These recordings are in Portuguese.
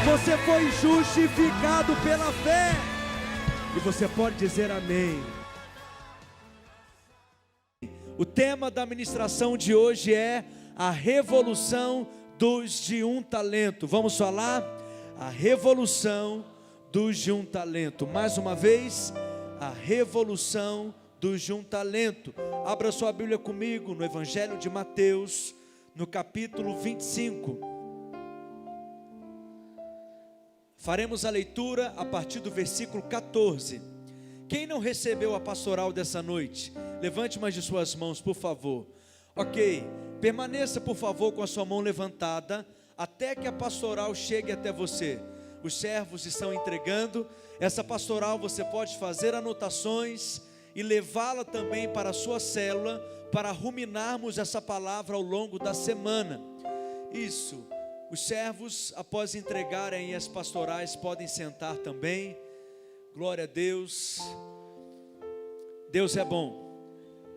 Você foi justificado pela fé. E você pode dizer amém. O tema da ministração de hoje é a revolução dos de um talento. Vamos falar? A revolução dos de um talento. Mais uma vez, a revolução dos de um talento. Abra sua Bíblia comigo no Evangelho de Mateus, no capítulo 25. Faremos a leitura a partir do versículo 14. Quem não recebeu a pastoral dessa noite, levante mais de suas mãos, por favor. Ok, permaneça por favor com a sua mão levantada, até que a pastoral chegue até você. Os servos estão entregando essa pastoral. Você pode fazer anotações e levá-la também para a sua célula, para ruminarmos essa palavra ao longo da semana. Isso. Os servos, após entregarem as pastorais, podem sentar também. Glória a Deus. Deus é bom.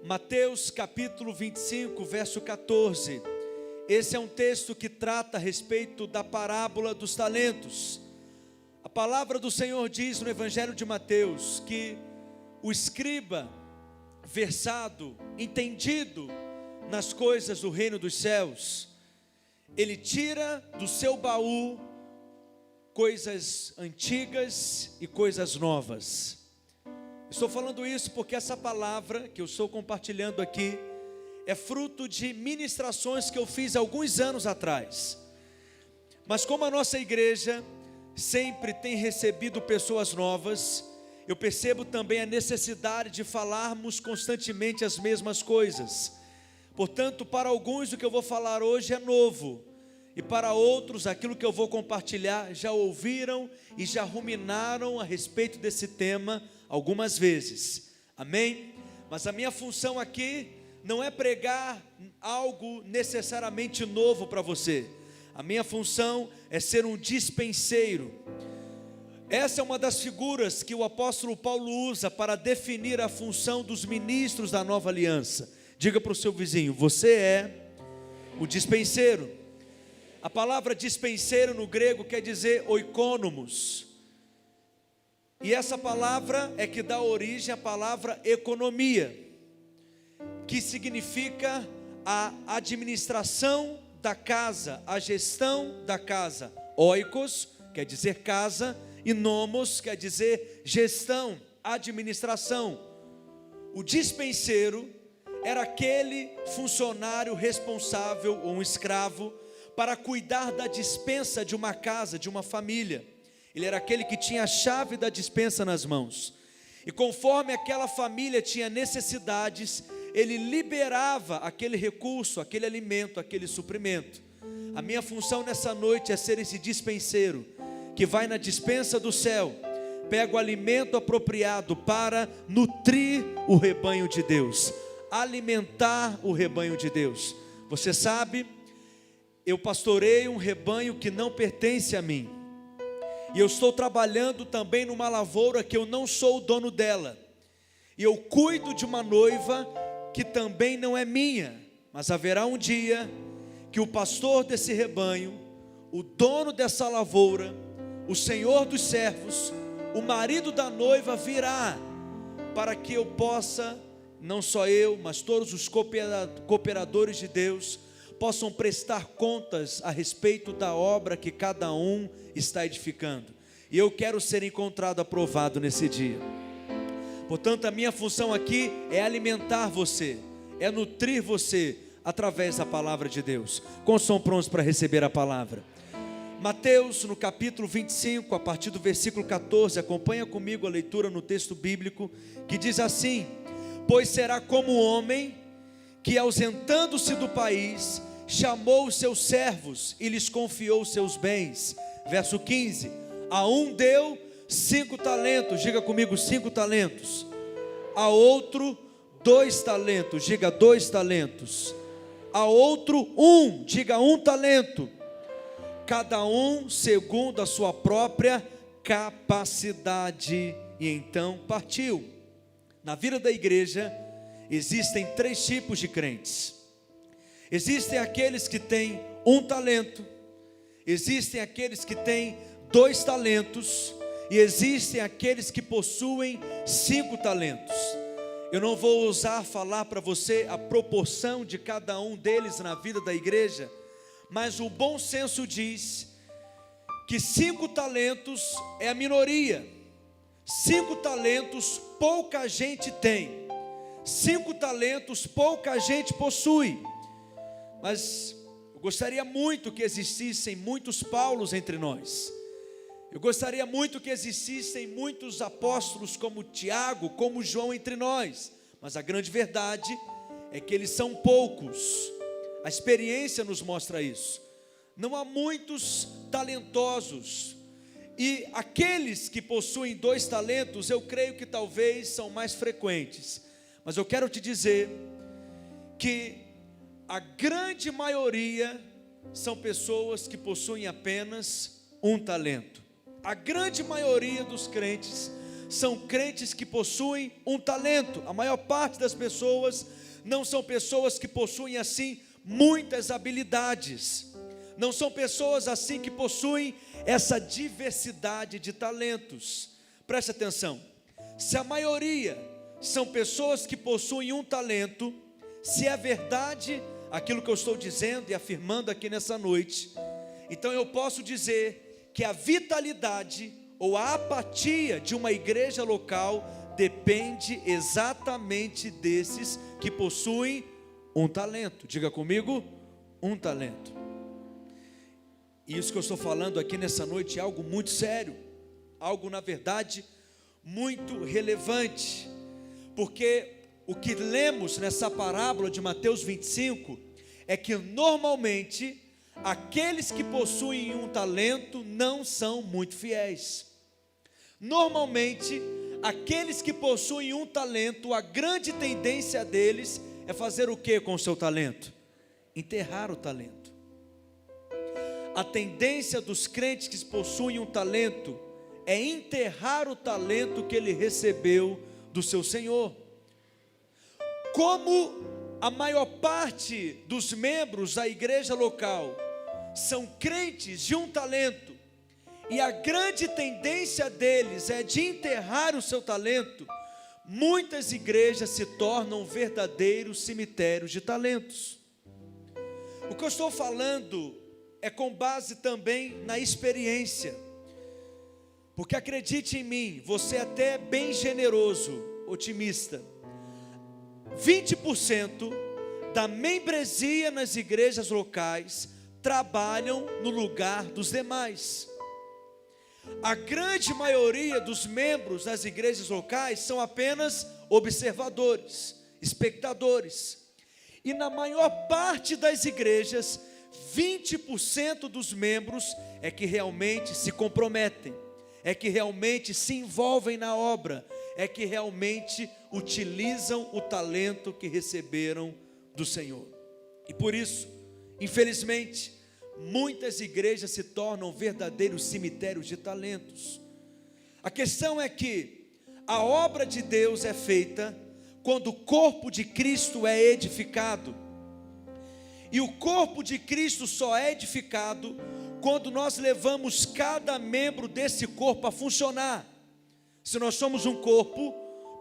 Mateus capítulo 25, verso 14. Esse é um texto que trata a respeito da parábola dos talentos. A palavra do Senhor diz no Evangelho de Mateus que o escriba, versado, entendido nas coisas do reino dos céus, ele tira do seu baú coisas antigas e coisas novas. Estou falando isso porque essa palavra que eu estou compartilhando aqui é fruto de ministrações que eu fiz alguns anos atrás. Mas como a nossa igreja sempre tem recebido pessoas novas, eu percebo também a necessidade de falarmos constantemente as mesmas coisas. Portanto, para alguns o que eu vou falar hoje é novo, e para outros aquilo que eu vou compartilhar já ouviram e já ruminaram a respeito desse tema algumas vezes, amém? Mas a minha função aqui não é pregar algo necessariamente novo para você. A minha função é ser um dispenseiro. Essa é uma das figuras que o apóstolo Paulo usa para definir a função dos ministros da nova aliança. Diga para o seu vizinho: você é o dispenseiro. A palavra dispenseiro no grego quer dizer oikonomos. E essa palavra é que dá origem à palavra economia, que significa a administração da casa, a gestão da casa. Oikos quer dizer casa e nomos quer dizer gestão, administração. O dispenseiro era aquele funcionário responsável ou um escravo para cuidar da despensa de uma casa, de uma família. Ele era aquele que tinha a chave da despensa nas mãos. E conforme aquela família tinha necessidades, ele liberava aquele recurso, aquele alimento, aquele suprimento. A minha função nessa noite é ser esse dispenseiro, que vai na despensa do céu, pega o alimento apropriado para nutrir o rebanho de Deus, alimentar o rebanho de Deus. Você sabe, eu pastoreio um rebanho que não pertence a mim, e eu estou trabalhando também numa lavoura que eu não sou o dono dela, e eu cuido de uma noiva que também não é minha, mas haverá um dia que o pastor desse rebanho, o dono dessa lavoura, o Senhor dos servos, o marido da noiva virá, para que eu possa, não só eu, mas todos os cooperadores de Deus, possam prestar contas a respeito da obra que cada um está edificando. E eu quero ser encontrado aprovado nesse dia. Portanto, a minha função aqui é alimentar você, é nutrir você através da palavra de Deus. Quantos são prontos para receber a palavra? Mateus, no capítulo 25, a partir do versículo 14, acompanha comigo a leitura no texto bíblico, que diz assim: pois será como um homem que, ausentando-se do país, chamou os seus servos e lhes confiou os seus bens. Verso 15: a um deu 5 talentos, diga comigo, 5 talentos. A outro 2 talentos, diga 2 talentos. A outro 1, diga 1 talento. Cada um segundo a sua própria capacidade. E então partiu. Na vida da igreja existem 3 tipos de crentes. Existem aqueles que têm 1 talento, existem aqueles que têm 2 talentos e existem aqueles que possuem 5 talentos. Eu não vou ousar falar para você a proporção de cada um deles na vida da igreja, mas o bom senso diz que 5 talentos é a minoria. 5 talentos pouca gente tem. 5 talentos pouca gente possui. Mas eu gostaria muito que existissem muitos Paulos entre nós. Eu gostaria muito que existissem muitos apóstolos como Tiago, como João entre nós. Mas a grande verdade é que eles são poucos. A experiência nos mostra isso. Não há muitos talentosos. E aqueles que possuem 2 talentos, eu creio que talvez são mais frequentes. Mas eu quero te dizer que a grande maioria são pessoas que possuem apenas 1 talento. A grande maioria dos crentes são crentes que possuem 1 talento. A maior parte das pessoas não são pessoas que possuem assim muitas habilidades. Não são pessoas assim que possuem essa diversidade de talentos. Preste atenção. Se a maioria são pessoas que possuem 1 talento, se é verdade aquilo que eu estou dizendo e afirmando aqui nessa noite, então eu posso dizer que a vitalidade ou a apatia de uma igreja local depende exatamente desses que possuem 1 talento. Diga comigo, 1 talento. E isso que eu estou falando aqui nessa noite é algo muito sério, algo na verdade muito relevante, porque o que lemos nessa parábola de Mateus 25 é que normalmente aqueles que possuem 1 talento não são muito fiéis. Normalmente aqueles que possuem 1 talento, a grande tendência deles é fazer o que com o seu talento? Enterrar o talento. A tendência dos crentes que possuem 1 talento é enterrar o talento que ele recebeu do seu Senhor. Como a maior parte dos membros da igreja local são crentes de 1 talento, e a grande tendência deles é de enterrar o seu talento, muitas igrejas se tornam verdadeiros cemitérios de talentos. O que eu estou falando é com base também na experiência, porque acredite em mim, você é até bem generoso, otimista. 20% da membresia nas igrejas locais trabalham no lugar dos demais. A grande maioria dos membros das igrejas locais são apenas observadores, espectadores. E na maior parte das igrejas, 20% dos membros é que realmente se comprometem, é que realmente se envolvem na obra, é que realmente utilizam o talento que receberam do Senhor. E por isso, infelizmente, muitas igrejas se tornam verdadeiros cemitérios de talentos. A questão é que a obra de Deus é feita quando o corpo de Cristo é edificado. E o corpo de Cristo só é edificado quando nós levamos cada membro desse corpo a funcionar. Se nós somos um corpo,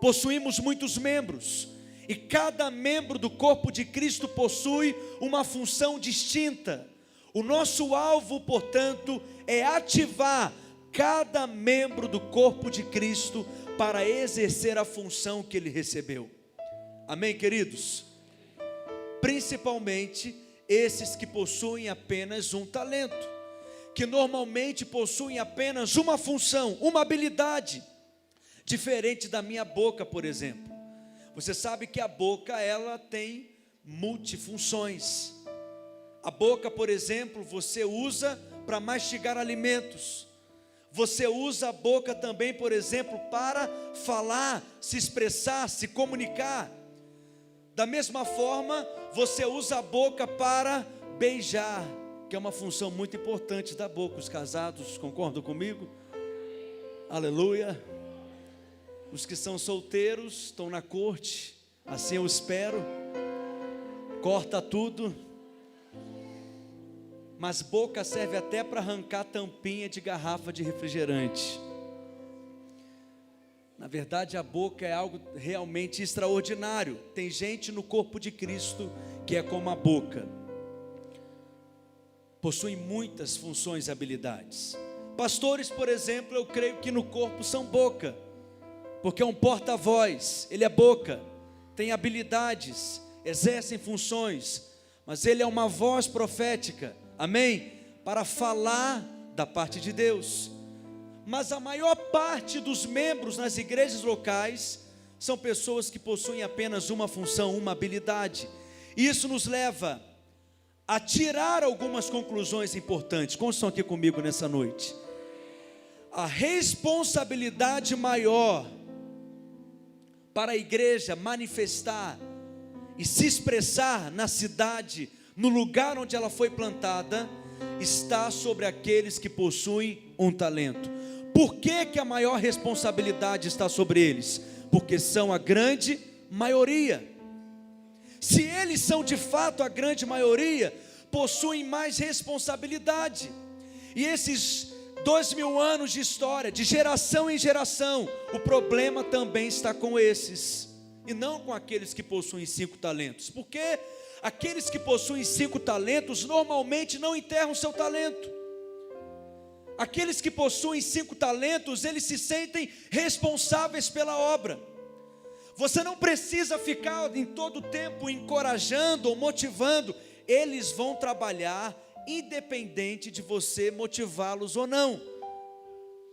possuímos muitos membros, e cada membro do corpo de Cristo possui uma função distinta. O nosso alvo, portanto, é ativar cada membro do corpo de Cristo para exercer a função que ele recebeu. Amém, queridos? Principalmente esses que possuem apenas 1 talento, que normalmente possuem apenas uma função, uma habilidade, diferente da minha boca, por exemplo. Você sabe que a boca, ela tem multifunções. A boca, por exemplo, você usa para mastigar alimentos. Você usa a boca também, por exemplo, para falar, se expressar, se comunicar. Da mesma forma, você usa a boca para beijar, que é uma função muito importante da boca. Os casados concordam comigo? Aleluia. Os que são solteiros estão na corte, assim eu espero. Corta tudo. mas boca serve até para arrancar tampinha de garrafa de refrigerante. Na verdade, a boca é algo realmente extraordinário. Tem gente no corpo de Cristo que é como a boca, possui muitas funções e habilidades. Pastores, por exemplo, eu creio que no corpo são boca, porque é um porta-voz, ele é boca, tem habilidades, exercem funções, mas ele é uma voz profética, amém? Para falar da parte de Deus. Mas a maior parte dos membros nas igrejas locais são pessoas que possuem apenas uma função, uma habilidade. E isso nos leva a tirar algumas conclusões importantes. Quantos estão aqui comigo nessa noite? A responsabilidade maior para a igreja manifestar e se expressar na cidade, no lugar onde ela foi plantada, está sobre aqueles que possuem um talento. Por que a maior responsabilidade está sobre eles? Porque são a grande maioria. Se eles são de fato a grande maioria, possuem mais responsabilidade. E esses 2000 anos de história, de geração em geração, o problema também está com esses, e não com aqueles que possuem 5 talentos. Porque aqueles que possuem 5 talentos normalmente não enterram seu talento. Aqueles que possuem 5 talentos, eles se sentem responsáveis pela obra. Você não precisa ficar em todo tempo encorajando ou motivando. Eles vão trabalhar independente de você motivá-los ou não.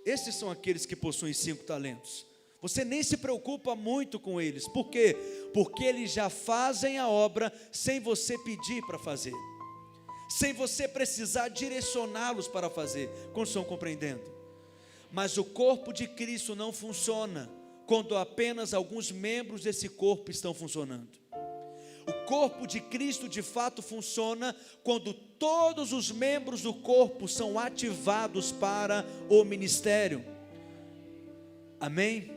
Esses são aqueles que possuem 5 talentos. Você nem se preocupa muito com eles. Por quê? Porque eles já fazem a obra sem você pedir para fazer, sem você precisar direcioná-los para fazer. Como estão compreendendo? Mas o corpo de Cristo não funciona quando apenas alguns membros desse corpo estão funcionando. O corpo de Cristo de fato funciona quando todos os membros do corpo são ativados para o ministério. Amém?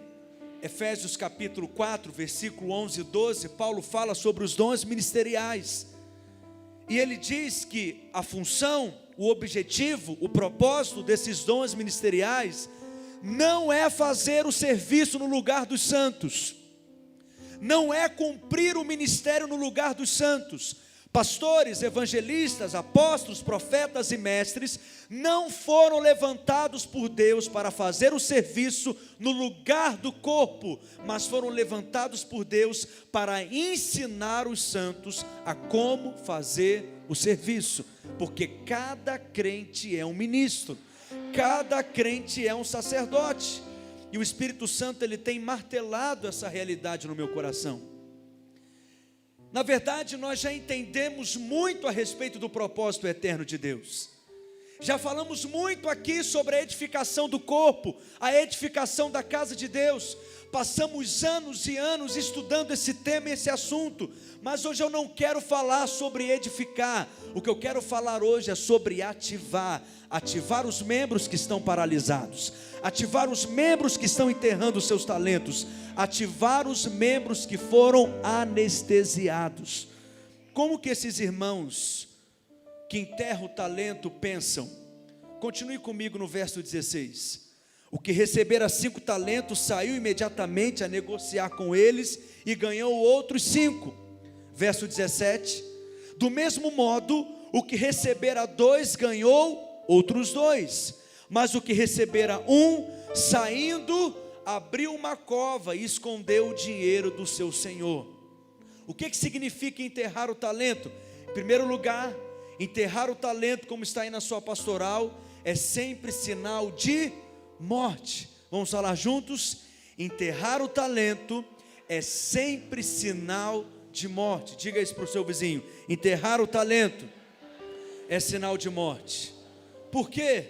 Efésios capítulo 4, versículo 11 e 12, Paulo fala sobre os dons ministeriais. E ele diz que a função, o objetivo, o propósito desses dons ministeriais não é fazer o serviço no lugar dos santos, não é cumprir o ministério no lugar dos santos. Pastores, evangelistas, apóstolos, profetas e mestres não foram levantados por Deus para fazer o serviço no lugar do corpo, mas foram levantados por Deus para ensinar os santos a como fazer o serviço, porque cada crente é um ministro, cada crente é um sacerdote, e o Espírito Santo ele tem martelado essa realidade no meu coração. Na verdade, nós já entendemos muito a respeito do propósito eterno de Deus. Já falamos muito aqui sobre a edificação do corpo, a edificação da casa de Deus. Passamos anos e anos estudando esse tema, esse assunto. Mas hoje eu não quero falar sobre edificar. O que eu quero falar hoje é sobre ativar. Ativar os membros que estão paralisados. Ativar os membros que estão enterrando os seus talentos. Ativar os membros que foram anestesiados. Como que esses irmãos que enterram o talento pensam? Continue comigo no verso 16. O que recebera 5 talentos saiu imediatamente a negociar com eles e ganhou outros 5. Verso 17. Do mesmo modo, o que recebera 2 ganhou outros 2. Mas o que recebera 1, saindo, abriu uma cova e escondeu o dinheiro do seu senhor. O que significa enterrar o talento? Em primeiro lugar, enterrar o talento, como está aí na sua pastoral, é sempre sinal de morte. Vamos falar juntos? Enterrar o talento é sempre sinal de morte. Diga isso para o seu vizinho: enterrar o talento é sinal de morte. Por quê?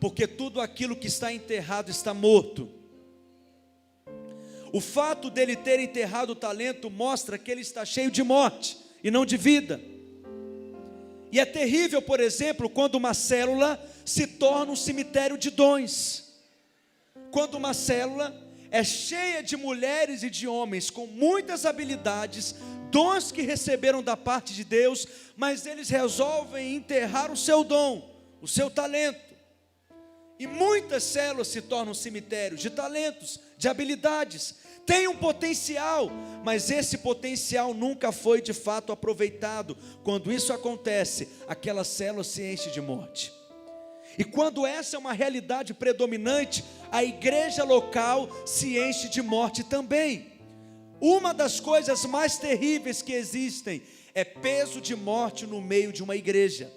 Porque tudo aquilo que está enterrado está morto. O fato dele ter enterrado o talento mostra que ele está cheio de morte e não de vida. E é terrível, por exemplo, quando uma célula se torna um cemitério de dons. Quando uma célula é cheia de mulheres e de homens com muitas habilidades, dons que receberam da parte de Deus, mas eles resolvem enterrar o seu dom, o seu talento. E muitas células se tornam cemitérios de talentos, de habilidades. Tem um potencial, mas esse potencial nunca foi de fato aproveitado. Quando isso acontece, aquela célula se enche de morte. E quando essa é uma realidade predominante, a igreja local se enche de morte também. Uma das coisas mais terríveis que existem é peso de morte no meio de uma igreja.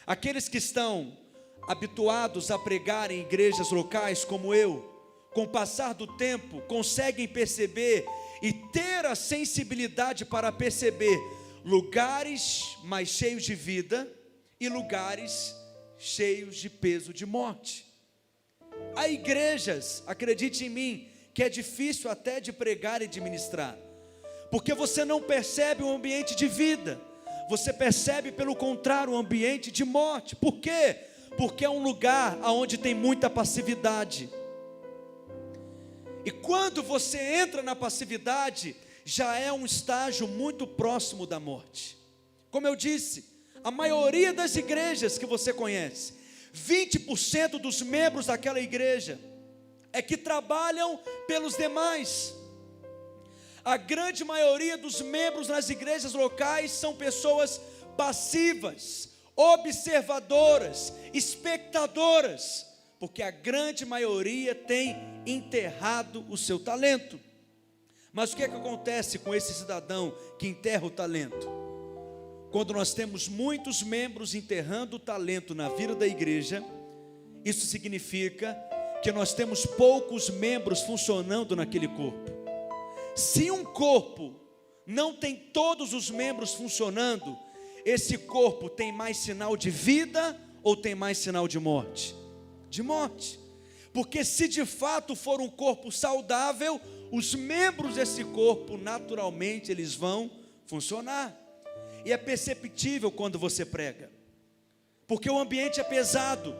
Aqueles que estão habituados a pregar em igrejas locais como eu, com o passar do tempo, conseguem perceber e ter a sensibilidade para perceber lugares mais cheios de vida e lugares cheios de peso de morte. Há igrejas, acredite em mim, que é difícil até de pregar e de ministrar, porque você não percebe um ambiente de vida, você percebe pelo contrário um ambiente de morte. Por quê? Porque é um lugar onde tem muita passividade. E quando você entra na passividade, já é um estágio muito próximo da morte. Como eu disse, a maioria das igrejas que você conhece, 20% dos membros daquela igreja é que trabalham pelos demais. A grande maioria dos membros nas igrejas locais são pessoas passivas, observadoras, espectadoras, porque a grande maioria tem enterrado o seu talento. Mas o que é que acontece com esse cidadão que enterra o talento? Quando nós temos muitos membros enterrando o talento na vida da igreja, isso significa que nós temos poucos membros funcionando naquele corpo. Se um corpo não tem todos os membros funcionando, esse corpo tem mais sinal de vida ou tem mais sinal de morte? De morte. Porque se de fato for um corpo saudável, os membros desse corpo naturalmente eles vão funcionar. E é perceptível quando você prega, porque o ambiente é pesado,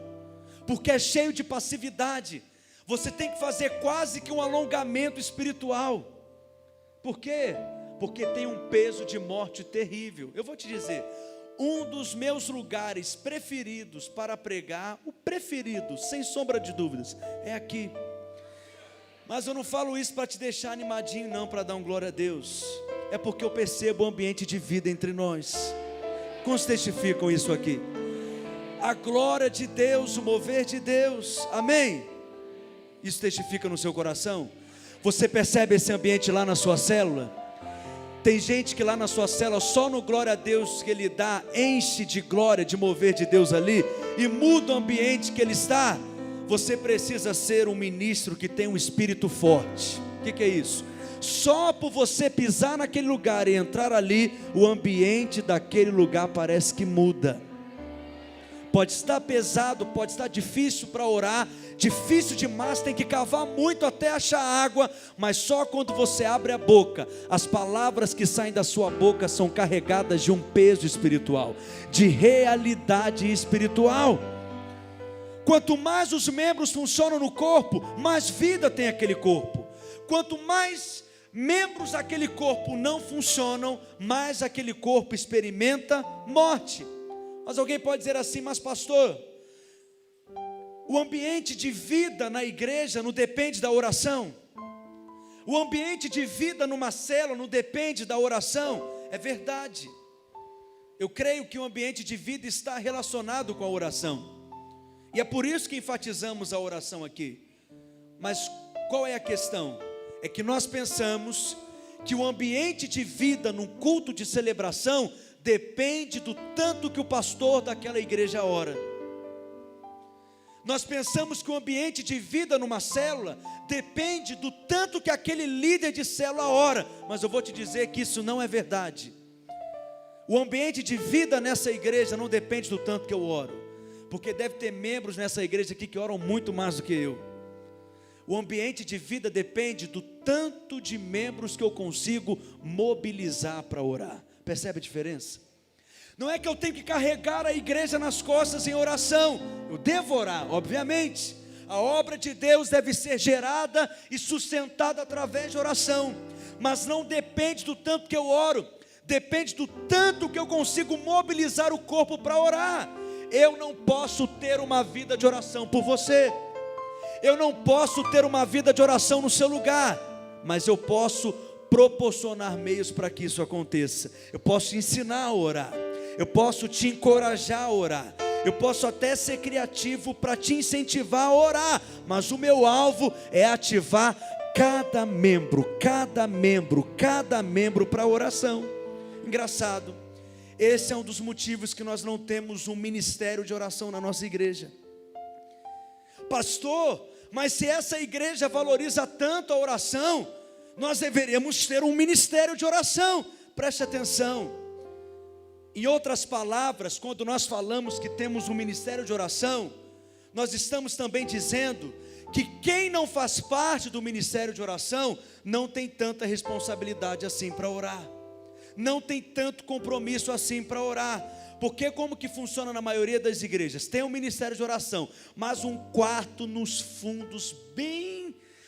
porque é cheio de passividade. Você tem que fazer quase que um alongamento espiritual. Por quê? Porque tem um peso de morte terrível. Eu vou te dizer, um dos meus lugares preferidos para pregar, o preferido, sem sombra de dúvidas, é aqui. Mas eu não falo isso para te deixar animadinho não, para dar um glória a Deus. É porque eu percebo o ambiente de vida entre nós. Quantos testificam isso aqui? A glória de Deus, o mover de Deus, amém? Isso testifica no seu coração? Você percebe esse ambiente lá na sua célula? Tem gente que lá na sua célula, só no glória a Deus que ele dá, enche de glória, de mover de Deus ali, e muda o ambiente que ele está. Você precisa ser um ministro que tem um espírito forte. O que é isso? Só por você pisar naquele lugar e entrar ali, o ambiente daquele lugar parece que muda. Pode estar pesado, pode estar difícil para orar, difícil demais, tem que cavar muito até achar água, mas só quando você abre a boca, as palavras que saem da sua boca são carregadas de um peso espiritual, de realidade espiritual. Quanto mais os membros funcionam no corpo, mais vida tem aquele corpo. Quanto mais membros daquele corpo não funcionam, mais aquele corpo experimenta morte. Mas alguém pode dizer assim, mas pastor, o ambiente de vida na igreja não depende da oração? O ambiente de vida numa célula não depende da oração? É verdade. Eu creio que o ambiente de vida está relacionado com a oração. E é por isso que enfatizamos a oração aqui. Mas qual é a questão? É que nós pensamos que o ambiente de vida num culto de celebração depende do tanto que o pastor daquela igreja ora. Nós pensamos que o ambiente de vida numa célula depende do tanto que aquele líder de célula ora, mas eu vou te dizer que isso não é verdade. O ambiente de vida nessa igreja não depende do tanto que eu oro, porque deve ter membros nessa igreja aqui que oram muito mais do que eu. O ambiente de vida depende do tanto de membros que eu consigo mobilizar para orar. Percebe a diferença? Não é que eu tenho que carregar a igreja nas costas em oração. Eu devo orar, obviamente. A obra de Deus deve ser gerada e sustentada através de oração. Mas não depende do tanto que eu oro. depende do tanto que eu consigo mobilizar o corpo para orar. Eu não posso ter uma vida de oração por você, eu não posso ter uma vida de oração no seu lugar, mas eu posso proporcionar meios para que isso aconteça. Eu posso te ensinar a orar, eu posso te encorajar a orar, eu posso até ser criativo para te incentivar a orar, mas o meu alvo é ativar cada membro para a oração. Engraçado, esse é um dos motivos que nós não temos um ministério de oração na nossa igreja. Pastor, mas se essa igreja valoriza tanto a oração, nós deveríamos ter um ministério de oração. Preste atenção. Em outras palavras, quando nós falamos que temos um ministério de oração, nós estamos também dizendo que quem não faz parte do ministério de oração não tem tanta responsabilidade assim para orar, não tem tanto compromisso assim para orar. Porque como que funciona na maioria das igrejas? Tem um ministério de oração, mas um quarto nos fundos,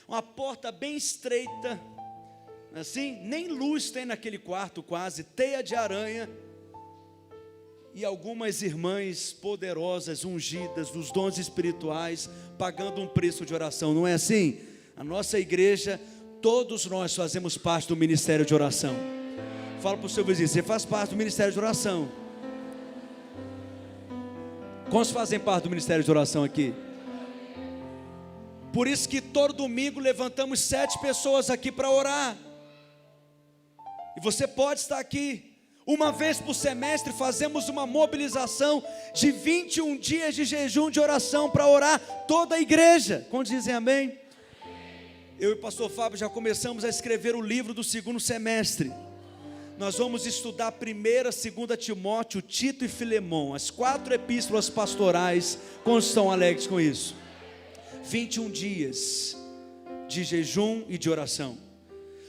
uma porta bem estreita, assim, nem luz tem naquele quarto quase, teia de aranha, e algumas irmãs poderosas, ungidas, dos dons espirituais, pagando um preço de oração, não é assim? A nossa igreja, todos nós fazemos parte do ministério de oração. Fala para o seu vizinho, você faz parte do ministério de oração. Quantos fazem parte do ministério de oração aqui? Por isso que todo domingo levantamos 7 pessoas aqui para orar. E você pode estar aqui. Uma vez por semestre fazemos uma mobilização de 21 dias de jejum de oração para orar toda a igreja. Quantos dizem amém? Eu e o pastor Fábio já começamos a escrever o livro do segundo semestre. Nós vamos estudar 1ª, 2ª Timóteo, Tito e Filemão, as 4 epístolas pastorais. Quantos estão alegres com isso? 21 dias de jejum e de oração.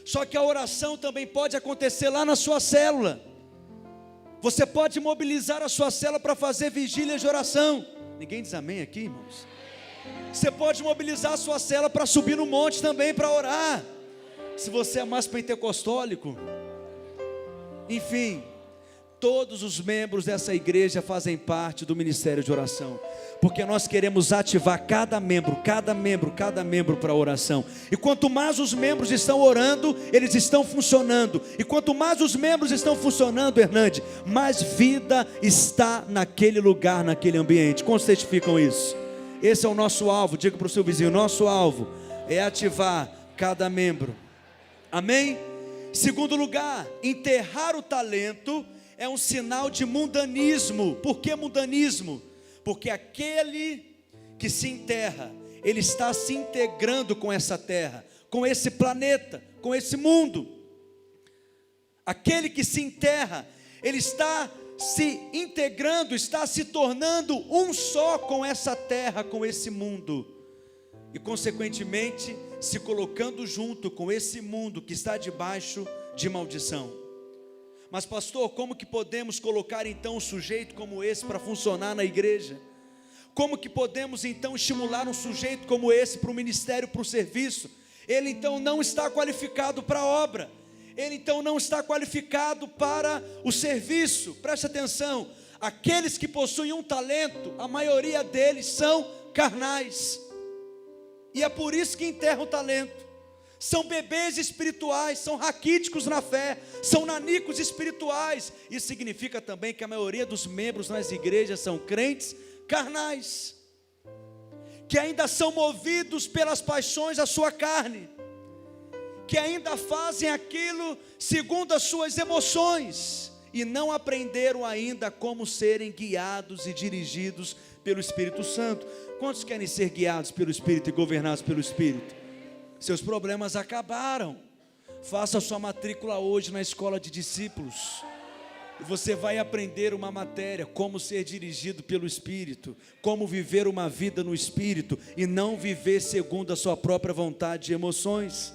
Só que a oração também pode acontecer lá na sua célula. Você pode mobilizar a sua célula para fazer vigília de oração. Ninguém diz amém aqui, irmãos? Você pode mobilizar a sua célula para subir no monte também para orar. Se você é mais pentecostólico. Enfim, todos os membros dessa igreja fazem parte do ministério de oração, porque nós queremos ativar cada membro para a oração. E quanto mais os membros estão orando, eles estão funcionando. E quanto mais os membros estão funcionando, Hernande, mais vida está naquele lugar, naquele ambiente. Como vocês testificam isso? Esse é o nosso alvo. Diga para o seu vizinho, nosso alvo é ativar cada membro. Amém? Segundo lugar, enterrar o talento é um sinal de mundanismo. Por que mundanismo? Porque aquele que se enterra, ele está se integrando com essa terra, com esse planeta, com esse mundo. Aquele que se enterra, ele está se integrando, está se tornando um só com essa terra, com esse mundo. E consequentemente, se colocando junto com esse mundo que está debaixo de maldição. Mas pastor, como que podemos colocar então um sujeito como esse para funcionar na igreja? Como que podemos então estimular um sujeito como esse para o ministério, para o serviço? Ele então não está qualificado para a obra, ele então não está qualificado para o serviço. Preste atenção, aqueles que possuem um talento, a maioria deles são carnais, e é por isso que enterram o talento. São bebês espirituais, são raquíticos na fé, são nanicos espirituais. Isso significa também que a maioria dos membros nas igrejas são crentes carnais, que ainda são movidos pelas paixões da sua carne, que ainda fazem aquilo segundo as suas emoções, e não aprenderam ainda como serem guiados e dirigidos pelo Espírito Santo. Quantos querem ser guiados pelo Espírito e governados pelo Espírito? Seus problemas acabaram. Faça sua matrícula hoje na escola de discípulos, e você vai aprender uma matéria, como ser dirigido pelo Espírito, como viver uma vida no Espírito, e não viver segundo a sua própria vontade e emoções.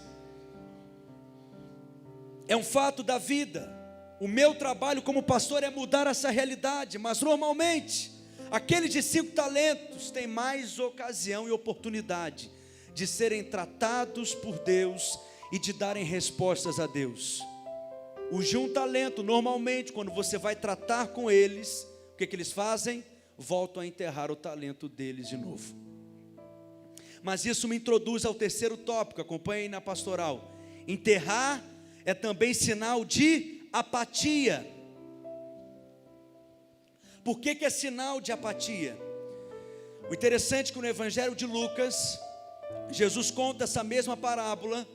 É um fato da vida. O meu trabalho como pastor é mudar essa realidade, mas normalmente, aqueles de 5 talentos têm mais ocasião e oportunidade de serem tratados por Deus e de darem respostas a Deus. Os de um talento, normalmente, quando você vai tratar com eles, o que eles fazem? Voltam a enterrar o talento deles de novo. Mas isso me introduz ao terceiro tópico, acompanhe aí na pastoral. Enterrar é também sinal de apatia. Por que é sinal de apatia? O interessante é que no Evangelho de Lucas, Jesus conta essa mesma parábola,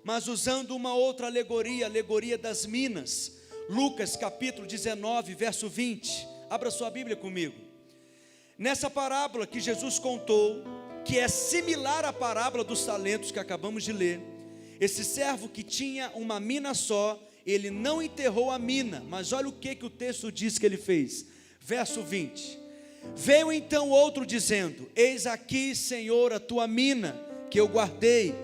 mas usando uma outra alegoria, a alegoria das minas. Lucas capítulo 19, verso 20. Abra sua Bíblia comigo. Nessa parábola que Jesus contou, que é similar à parábola dos talentos que acabamos de ler, esse servo que tinha uma mina só, ele não enterrou a mina, mas olha o que o texto diz que ele fez. Verso 20. Veio então outro dizendo: eis aqui, Senhor, a tua mina, que eu guardei.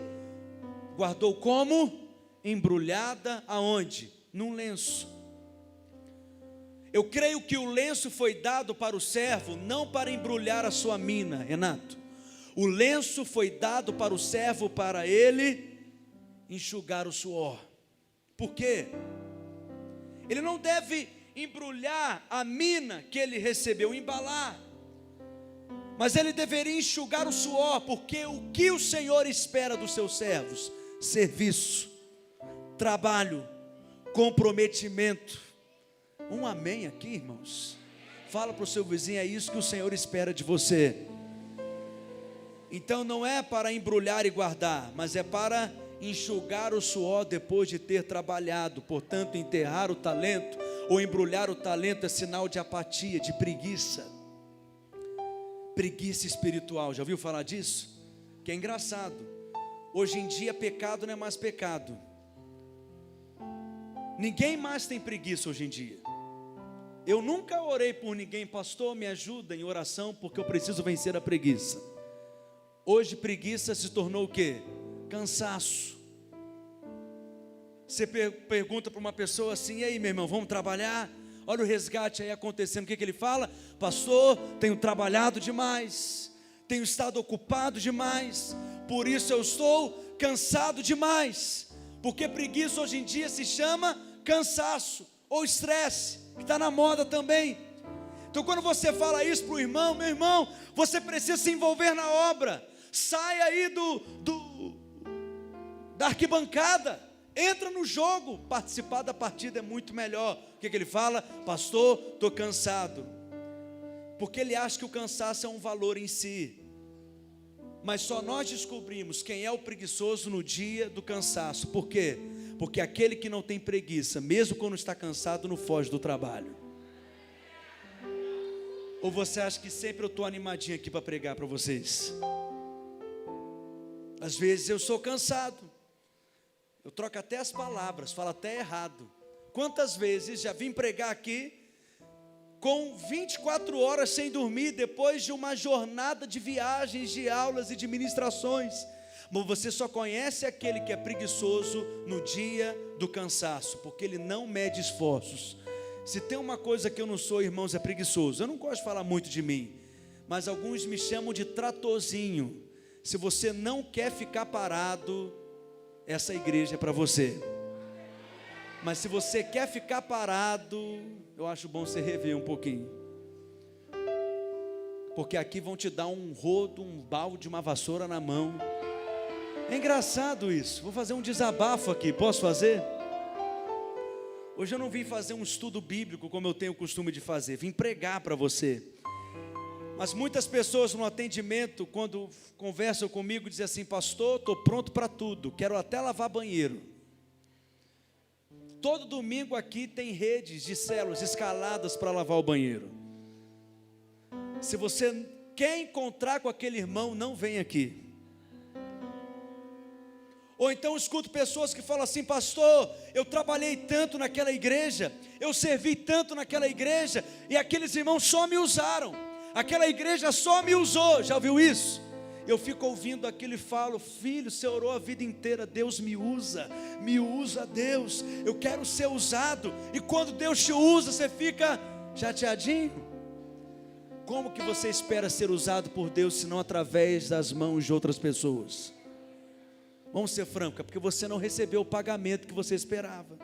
Guardou como? Embrulhada aonde? Num lenço. Eu creio que o lenço foi dado para o servo, não para embrulhar a sua mina, Renato. O lenço foi dado para o servo, para ele enxugar o suor. Por quê? Ele não deve embrulhar a mina que ele recebeu, embalar, mas ele deveria enxugar o suor, porque o que o Senhor espera dos seus servos? Serviço, trabalho, comprometimento. Um amém aqui, irmãos? Fala para o seu vizinho, é isso que o Senhor espera de você. Então não é para embrulhar e guardar, mas é para enxugar o suor depois de ter trabalhado. Portanto, enterrar o talento ou embrulhar o talento é sinal de apatia, de preguiça. Preguiça espiritual, já ouviu falar disso? Que é engraçado. Hoje em dia pecado não é mais pecado. Ninguém mais tem preguiça hoje em dia. Eu nunca orei por ninguém, pastor, me ajuda em oração, porque eu preciso vencer a preguiça. Hoje preguiça se tornou o quê? Cansaço. Você pergunta para uma pessoa assim: e aí, meu irmão, vamos trabalhar? Olha o resgate aí acontecendo. O que ele fala? Pastor, tenho trabalhado demais, tenho estado ocupado demais, por isso eu estou cansado demais. Porque preguiça hoje em dia se chama cansaço ou estresse, que está na moda também. Então quando você fala isso para o irmão: meu irmão, você precisa se envolver na obra, sai aí da arquibancada, entra no jogo. Participar da partida é muito melhor. O que ele fala? Pastor, estou cansado. Porque ele acha que o cansaço é um valor em si. Mas só nós descobrimos quem é o preguiçoso no dia do cansaço. Por quê? Porque aquele que não tem preguiça, mesmo quando está cansado, não foge do trabalho. Ou você acha que sempre eu estou animadinho aqui para pregar para vocês? Às vezes eu sou cansado, eu troco até as palavras, falo até errado. Quantas vezes já vim pregar aqui com 24 horas sem dormir, depois de uma jornada de viagens, de aulas e de ministrações. Mas você só conhece aquele que é preguiçoso no dia do cansaço, porque ele não mede esforços. Se tem uma coisa que eu não sou, irmãos, é preguiçoso. Eu não gosto de falar muito de mim, mas alguns me chamam de tratorzinho. Se você não quer ficar parado, essa igreja é para você. Mas se você quer ficar parado, eu acho bom você rever um pouquinho. Porque aqui vão te dar um rodo, um balde, uma vassoura na mão. É engraçado isso. Vou fazer um desabafo aqui, posso fazer? Hoje eu não vim fazer um estudo bíblico como eu tenho o costume de fazer, vim pregar para você. Mas muitas pessoas no atendimento, quando conversam comigo, dizem assim: pastor, estou pronto para tudo, quero até lavar banheiro. Todo domingo aqui tem redes de células escaladas para lavar o banheiro. Se você quer encontrar com aquele irmão, não vem aqui. Ou então escuto pessoas que falam assim: pastor, eu trabalhei tanto naquela igreja, eu servi tanto naquela igreja, e aqueles irmãos só me usaram, aquela igreja só me usou. Já ouviu isso? Eu fico ouvindo aquilo e falo: filho, você orou a vida inteira, Deus me usa Deus, eu quero ser usado. E quando Deus te usa, você fica chateadinho. Como que você espera ser usado por Deus, se não através das mãos de outras pessoas? Vamos ser francos, é porque você não recebeu o pagamento que você esperava.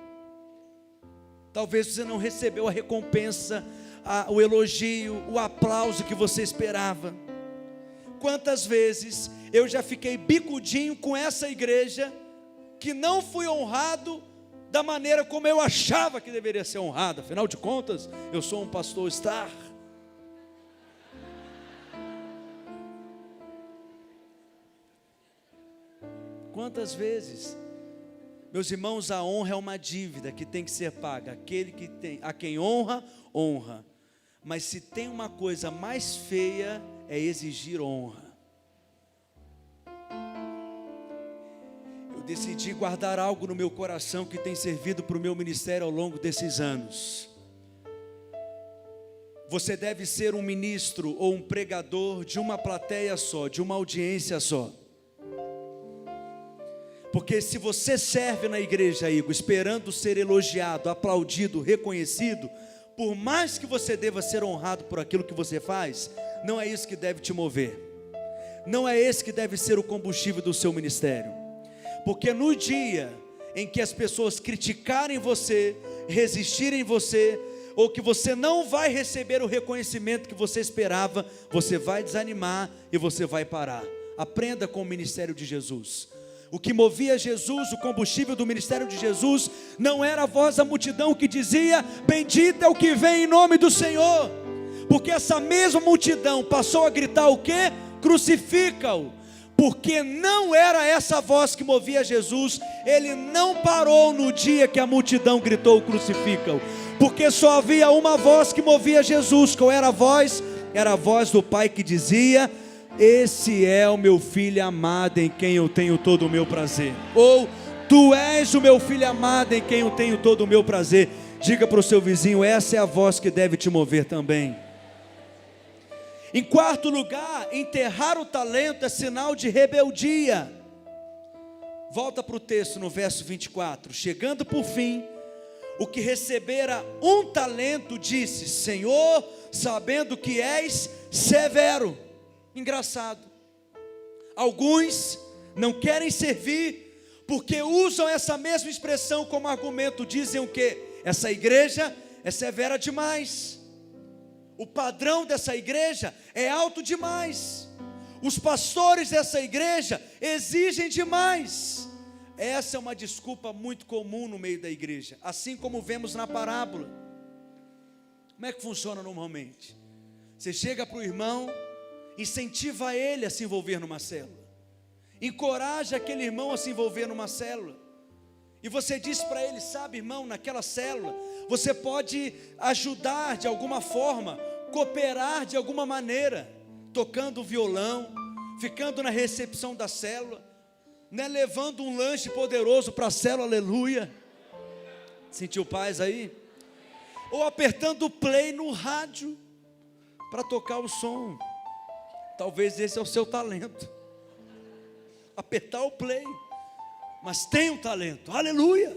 Talvez você não recebeu a recompensa, o elogio, o aplauso que você esperava. Quantas vezes eu já fiquei bicudinho com essa igreja, que não fui honrado da maneira como eu achava que deveria ser honrado. Afinal de contas, eu sou um pastor star. Quantas vezes, meus irmãos, a honra é uma dívida que tem que ser paga. Aquele que tem, a quem honra, honra. Mas se tem uma coisa mais feia, é exigir honra. Eu decidi guardar algo no meu coração que tem servido para o meu ministério ao longo desses anos. Você deve ser um ministro ou um pregador de uma plateia só, de uma audiência só. Porque se você serve na igreja, Igor, esperando ser elogiado, aplaudido, reconhecido, por mais que você deva ser honrado por aquilo que você faz, não é isso que deve te mover. Não é esse que deve ser o combustível do seu ministério. Porque no dia em que as pessoas criticarem você, resistirem você, ou que você não vai receber o reconhecimento que você esperava, você vai desanimar e você vai parar. Aprenda com o ministério de Jesus. O que movia Jesus, o combustível do ministério de Jesus, não era a voz da multidão que dizia: bendito é o que vem em nome do Senhor. Porque essa mesma multidão passou a gritar o quê? Crucifica-o. Porque não era essa voz que movia Jesus. Ele não parou no dia que a multidão gritou crucifica-o. Porque só havia uma voz que movia Jesus. Qual era a voz? Era a voz do Pai que dizia: esse é o meu filho amado em quem eu tenho todo o meu prazer. Ou, tu és o meu filho amado em quem eu tenho todo o meu prazer. Diga para o seu vizinho: essa é a voz que deve te mover também. Em quarto lugar, enterrar o talento é sinal de rebeldia. Volta para o texto no verso 24. Chegando por fim, o que recebera um talento disse: Senhor, sabendo que és severo. Engraçado, alguns não querem servir, porque usam essa mesma expressão como argumento. Dizem o quê? Essa igreja é severa demais, o padrão dessa igreja é alto demais, os pastores dessa igreja exigem demais. Essa é uma desculpa muito comum no meio da igreja, assim como vemos na parábola. Como é que funciona normalmente? Você chega para o irmão, incentiva ele a se envolver numa célula, encoraja aquele irmão a se envolver numa célula, e você diz para ele: sabe, irmão, naquela célula você pode ajudar de alguma forma, cooperar de alguma maneira, tocando o violão, ficando na recepção da célula, né, levando um lanche poderoso para a célula, aleluia. Sentiu paz aí? Ou apertando o play no rádio para tocar o som. Talvez esse é o seu talento, apertar o play, mas tem um talento, aleluia.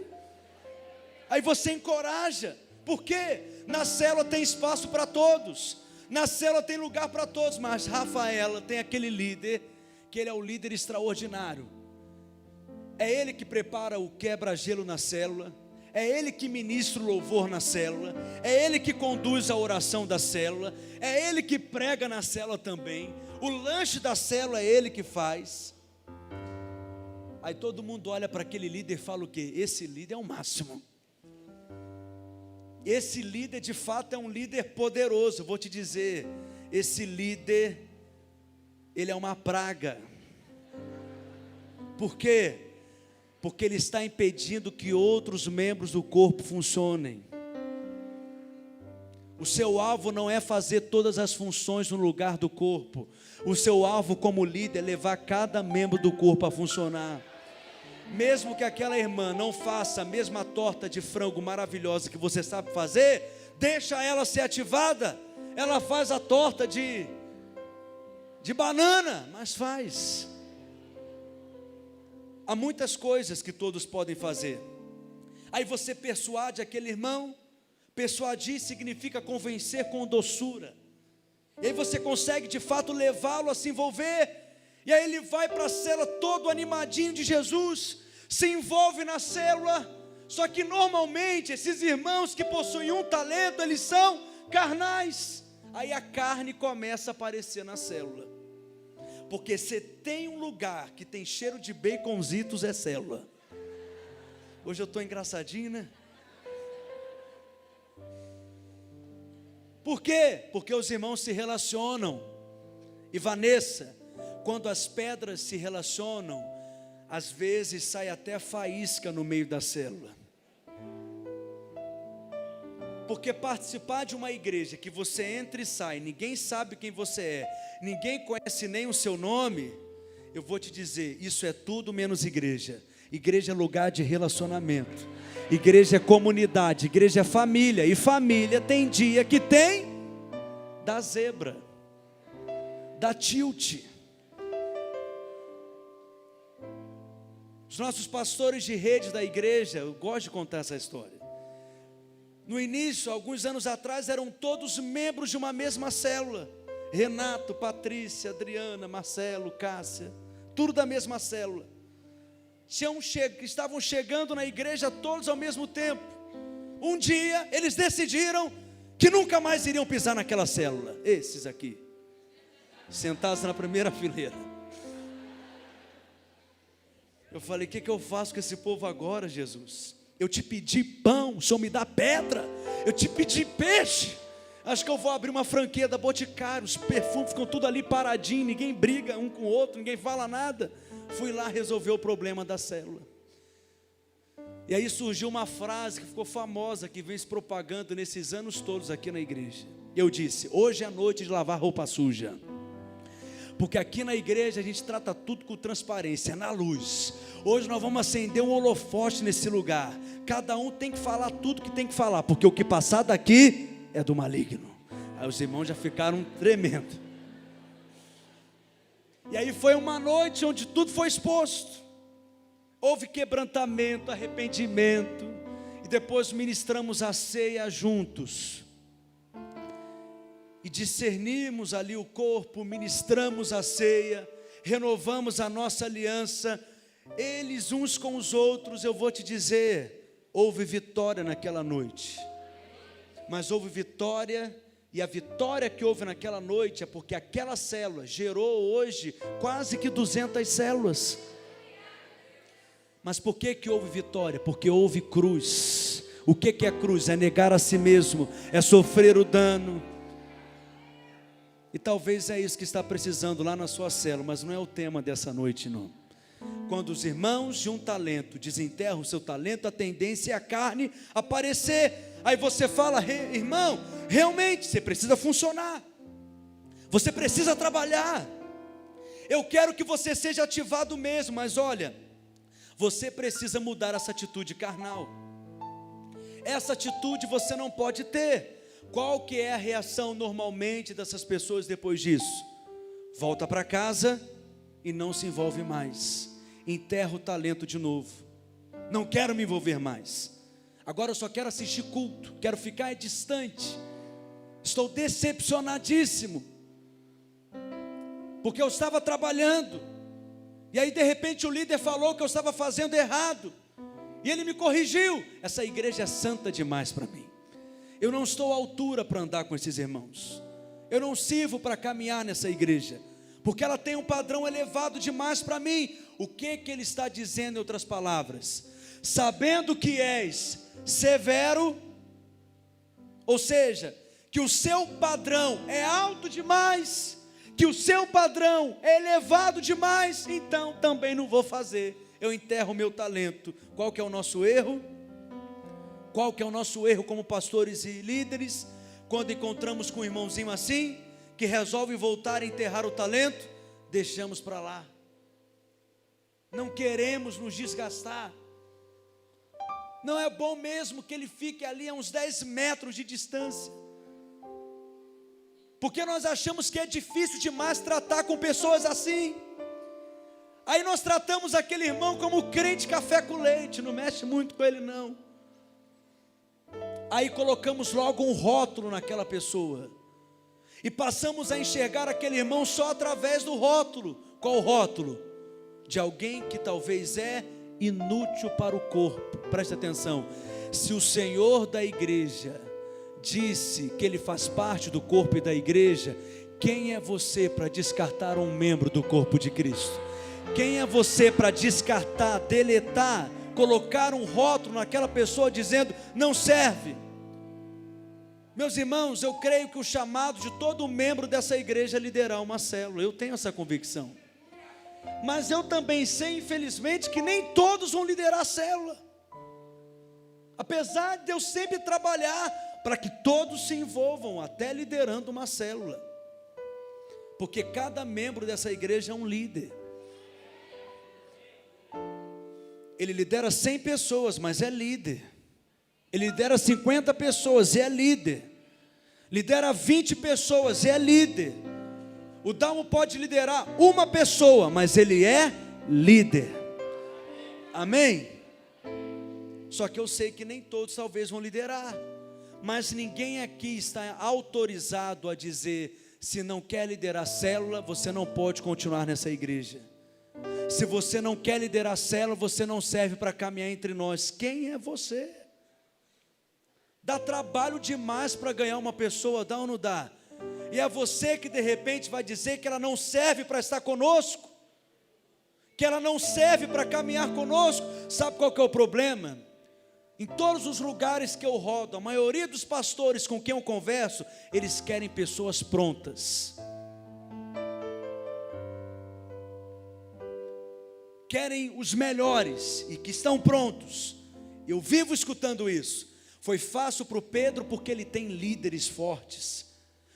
Aí você encoraja, porque na célula tem espaço para todos, na célula tem lugar para todos, mas Rafaela tem aquele líder, que ele é o líder extraordinário, é ele que prepara o quebra-gelo na célula, é ele que ministra o louvor na célula, é ele que conduz a oração da célula, é ele que prega na célula também, o lanche da célula é ele que faz. Aí todo mundo olha para aquele líder e fala o quê? Esse líder é o máximo, esse líder de fato é um líder poderoso. Vou te dizer, esse líder, ele é uma praga. Por quê? Porque ele está impedindo que outros membros do corpo funcionem. O seu alvo não é fazer todas as funções no lugar do corpo. O seu alvo como líder é levar cada membro do corpo a funcionar. Mesmo que aquela irmã não faça a mesma torta de frango maravilhosa que você sabe fazer, deixa ela ser ativada. Ela faz a torta de banana, mas faz. Há muitas coisas que todos podem fazer. Aí você persuade aquele irmão. Persuadir significa convencer com doçura. E aí você consegue de fato levá-lo a se envolver. E aí ele vai para a célula todo animadinho de Jesus, se envolve na célula, Só que normalmente esses irmãos que possuem um talento, eles são carnais. Aí a carne começa a aparecer na célula. Porque se tem um lugar que tem cheiro de baconzitos, é célula. Hoje eu estou engraçadinho, né? Por quê? Porque os irmãos se relacionam. E Vanessa, quando as pedras se relacionam, às vezes sai até faísca no meio da célula. Porque participar de uma igreja que você entra e sai, ninguém sabe quem você é, ninguém conhece nem o seu nome, eu vou te dizer, isso é tudo menos igreja. Igreja é lugar de relacionamento, igreja é comunidade, igreja é família, e família tem dia que tem da zebra, da tilt. Os nossos pastores de rede da igreja, eu gosto de contar essa história. No início, alguns anos atrás, eram todos membros de uma mesma célula. Renato, Patrícia, Adriana, Marcelo, Cássia, tudo da mesma célula. Estavam chegando na igreja todos ao mesmo tempo. Um dia, eles decidiram que nunca mais iriam pisar naquela célula. Esses aqui, sentados na primeira fileira. Eu falei, o que eu faço com esse povo agora, Jesus? Eu te pedi pão, o Senhor me dá pedra. Eu te pedi peixe. Acho que eu vou abrir uma franquia da Boticário. Os perfumes ficam tudo ali paradinho, ninguém briga um com o outro, ninguém fala nada. Fui lá resolver o problema da célula. E aí surgiu uma frase que ficou famosa, que vem se propagando nesses anos todos aqui na igreja. Eu disse, hoje é noite de lavar roupa suja. Porque aqui na igreja a gente trata tudo com transparência, na luz. Hoje nós vamos acender um holofote nesse lugar. Cada um tem que falar tudo que tem que falar, porque o que passar daqui é do maligno. Aí os irmãos já ficaram tremendo. E aí foi uma noite onde tudo foi exposto. Houve quebrantamento, arrependimento. E depois ministramos a ceia juntos. E discernimos ali o corpo, ministramos a ceia, renovamos a nossa aliança, eles uns com os outros. Eu vou te dizer, houve vitória naquela noite, mas houve vitória, e a vitória que houve naquela noite é porque aquela célula gerou hoje quase que 200 células. Mas por que houve vitória? Porque houve cruz. O que é cruz? É negar a si mesmo, é sofrer o dano. E talvez é isso que está precisando lá na sua célula, mas não é o tema dessa noite não. Quando os irmãos de um talento desenterram o seu talento, a tendência é a carne aparecer. Aí você fala, irmão, realmente você precisa funcionar, você precisa trabalhar, eu quero que você seja ativado mesmo, mas olha, você precisa mudar essa atitude carnal. Essa atitude você não pode ter. Qual que é a reação normalmente dessas pessoas depois disso? Volta para casa e não se envolve mais. Enterra o talento de novo. Não quero me envolver mais. Agora eu só quero assistir culto. Quero ficar distante. Estou decepcionadíssimo. Porque eu estava trabalhando. E aí de repente o líder falou que eu estava fazendo errado. E ele me corrigiu. Essa igreja é santa demais para mim. Eu não estou à altura para andar com esses irmãos. Eu não sirvo para caminhar nessa igreja, porque ela tem um padrão elevado demais para mim. O que ele está dizendo em outras palavras? Sabendo que és severo, ou seja, que o seu padrão é alto demais, que o seu padrão é elevado demais, então também não vou fazer. Eu enterro o meu talento. Qual que é o nosso erro? Qual que é o nosso erro como pastores e líderes, quando encontramos com um irmãozinho assim, que resolve voltar a enterrar o talento? Deixamos para lá. Não queremos nos desgastar. Não é bom mesmo que ele fique ali a uns 10 metros de distância, porque nós achamos que é difícil demais tratar com pessoas assim. Aí nós tratamos aquele irmão como crente café com leite, não mexe muito com ele não. Aí colocamos logo um rótulo naquela pessoa, e passamos a enxergar aquele irmão só através do rótulo. Qual o rótulo? De alguém que talvez é inútil para o corpo. Preste atenção. Se o Senhor da igreja disse que ele faz parte do corpo e da igreja, quem é você para descartar um membro do corpo de Cristo? Quem é você para descartar, deletar, colocar um rótulo naquela pessoa dizendo não serve? Meus irmãos, eu creio que o chamado de todo membro dessa igreja é liderar uma célula. Eu tenho essa convicção. Mas eu também sei, infelizmente, que nem todos vão liderar a célula. Apesar de eu sempre trabalhar para que todos se envolvam, até liderando uma célula. Porque cada membro dessa igreja é um líder. Ele lidera 100 pessoas, mas é líder. Ele lidera 50 pessoas e é líder. Lidera 20 pessoas e é líder. O Dalmo pode liderar uma pessoa, mas ele é líder. Amém? Só que eu sei que nem todos talvez vão liderar. Mas ninguém aqui está autorizado a dizer: se não quer liderar célula, você não pode continuar nessa igreja. Se você não quer liderar célula, você não serve para caminhar entre nós. Quem é você? Dá trabalho demais para ganhar uma pessoa, dá ou não dá? E é você que de repente vai dizer que ela não serve para estar conosco, que ela não serve para caminhar conosco. Sabe qual que é o problema? Em todos os lugares que eu rodo, a maioria dos pastores com quem eu converso, eles querem pessoas prontas. Querem os melhores e que estão prontos. Eu vivo escutando isso. Foi fácil para o Pedro porque ele tem líderes fortes.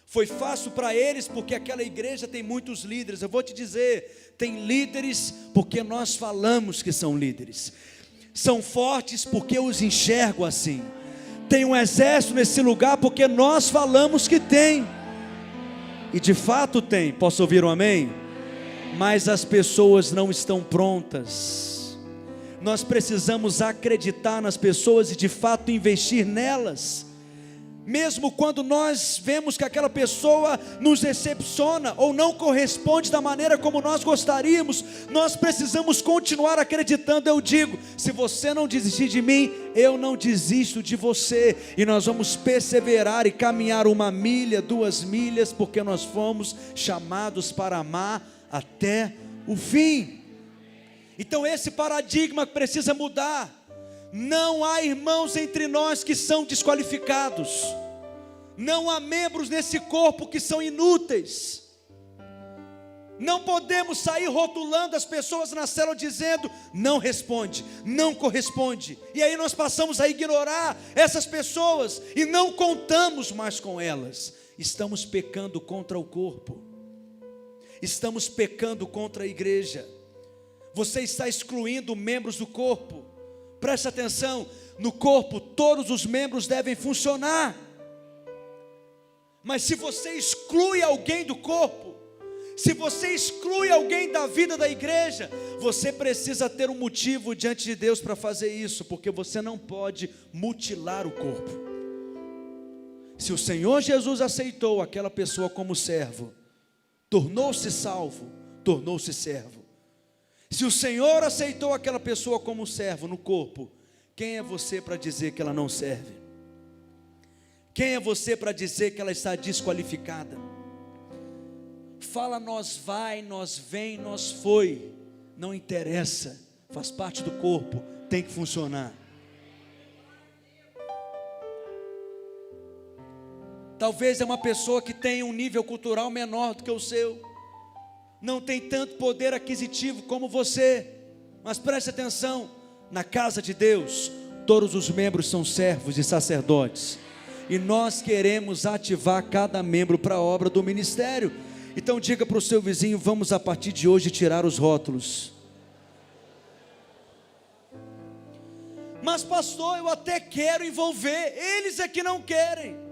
Foi fácil para eles porque aquela igreja tem muitos líderes. Eu vou te dizer, tem líderes porque nós falamos que são líderes. São fortes porque eu os enxergo assim. Tem um exército nesse lugar porque nós falamos que tem. E de fato tem. Posso ouvir um amém? Mas as pessoas não estão prontas. Nós precisamos acreditar nas pessoas e de fato investir nelas. Mesmo quando nós vemos que aquela pessoa nos decepciona ou não corresponde da maneira como nós gostaríamos, nós precisamos continuar acreditando. Eu digo, se você não desistir de mim, eu não desisto de você. E nós vamos perseverar e caminhar 1 milha, 2 milhas, porque nós fomos chamados para amar até o fim. Então esse paradigma precisa mudar. Não há irmãos entre nós que são desqualificados. Não há membros nesse corpo que são inúteis. Não podemos sair rotulando as pessoas na célula dizendo não responde, não corresponde. E aí nós passamos a ignorar essas pessoas e não contamos mais com elas. Estamos pecando contra o corpo. Estamos pecando contra a igreja. Você está excluindo membros do corpo. Preste atenção, no corpo todos os membros devem funcionar. Mas se você exclui alguém do corpo, se você exclui alguém da vida da igreja, você precisa ter um motivo diante de Deus para fazer isso, porque você não pode mutilar o corpo. Se o Senhor Jesus aceitou aquela pessoa como servo, tornou-se salvo, tornou-se servo. Se o Senhor aceitou aquela pessoa como servo no corpo, quem é você para dizer que ela não serve? Quem é você para dizer que ela está desqualificada? Fala nós vai, nós vem, nós foi, não interessa, faz parte do corpo, tem que funcionar. Talvez é uma pessoa que tem um nível cultural menor do que o seu, não tem tanto poder aquisitivo como você, mas preste atenção, na casa de Deus, todos os membros são servos e sacerdotes, e nós queremos ativar cada membro para a obra do ministério. Então diga para o seu vizinho, vamos a partir de hoje tirar os rótulos. Mas pastor, eu até quero envolver, eles é que não querem.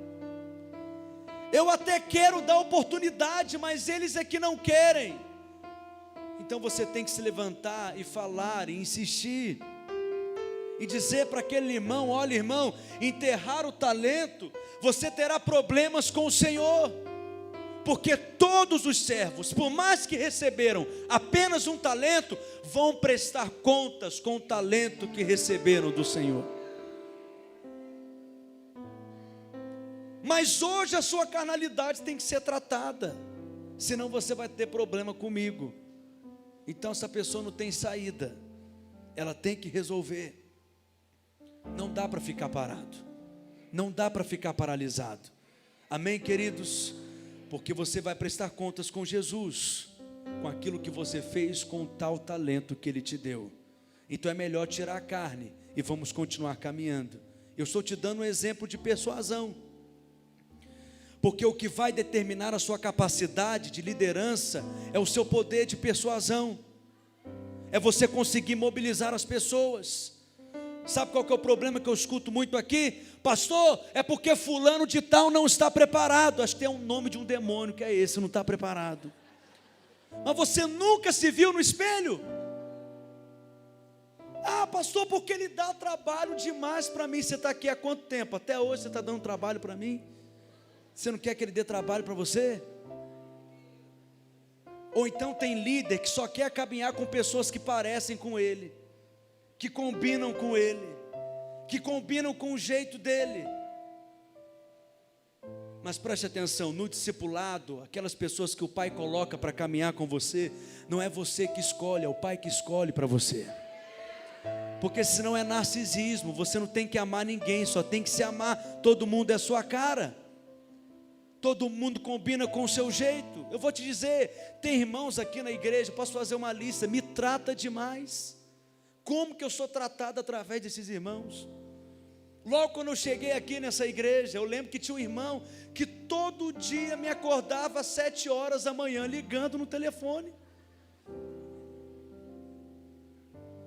Eu até quero dar oportunidade, mas eles é que não querem. Então você tem que se levantar e falar, e insistir, e dizer para aquele irmão, olha irmão, enterrar o talento, você terá problemas com o Senhor, Porque todos os servos, por mais que receberam apenas um talento, vão prestar contas com o talento que receberam do Senhor. Mas hoje a sua carnalidade tem que ser tratada, senão você vai ter problema comigo. Então essa pessoa não tem saída, ela tem que resolver. Não dá para ficar parado, não dá para ficar paralisado. Amém, queridos? Porque você vai prestar contas com Jesus, com aquilo que você fez com o tal talento que Ele te deu. Então é melhor tirar a carne e vamos continuar caminhando. Eu estou te dando um exemplo de persuasão, porque o que vai determinar a sua capacidade de liderança é o seu poder de persuasão, é você conseguir mobilizar as pessoas. Sabe qual que é o problema que eu escuto muito aqui? Pastor, é porque fulano de tal não está preparado. Acho que tem um nome de um demônio que é esse, não está preparado. Mas você nunca se viu no espelho? Ah, pastor, porque ele dá trabalho demais para mim. Você está aqui há quanto tempo? Até hoje você está dando trabalho para mim? Você não quer que ele dê trabalho para você? Ou então tem líder que só quer caminhar com pessoas que parecem com ele, que combinam com ele, que combinam com o jeito dele. Mas preste atenção, no discipulado, aquelas pessoas que o Pai coloca para caminhar com você, não é você que escolhe, é o Pai que escolhe para você. Porque senão é narcisismo, você não tem que amar ninguém, só tem que se amar. Todo mundo é sua cara, todo mundo combina com o seu jeito. Eu vou te dizer, tem irmãos aqui na igreja, posso fazer uma lista, me trata demais. Como que eu sou tratado através desses irmãos? Logo quando eu cheguei aqui nessa igreja, eu lembro que tinha um irmão que todo dia me acordava às 7 horas da manhã, ligando no telefone.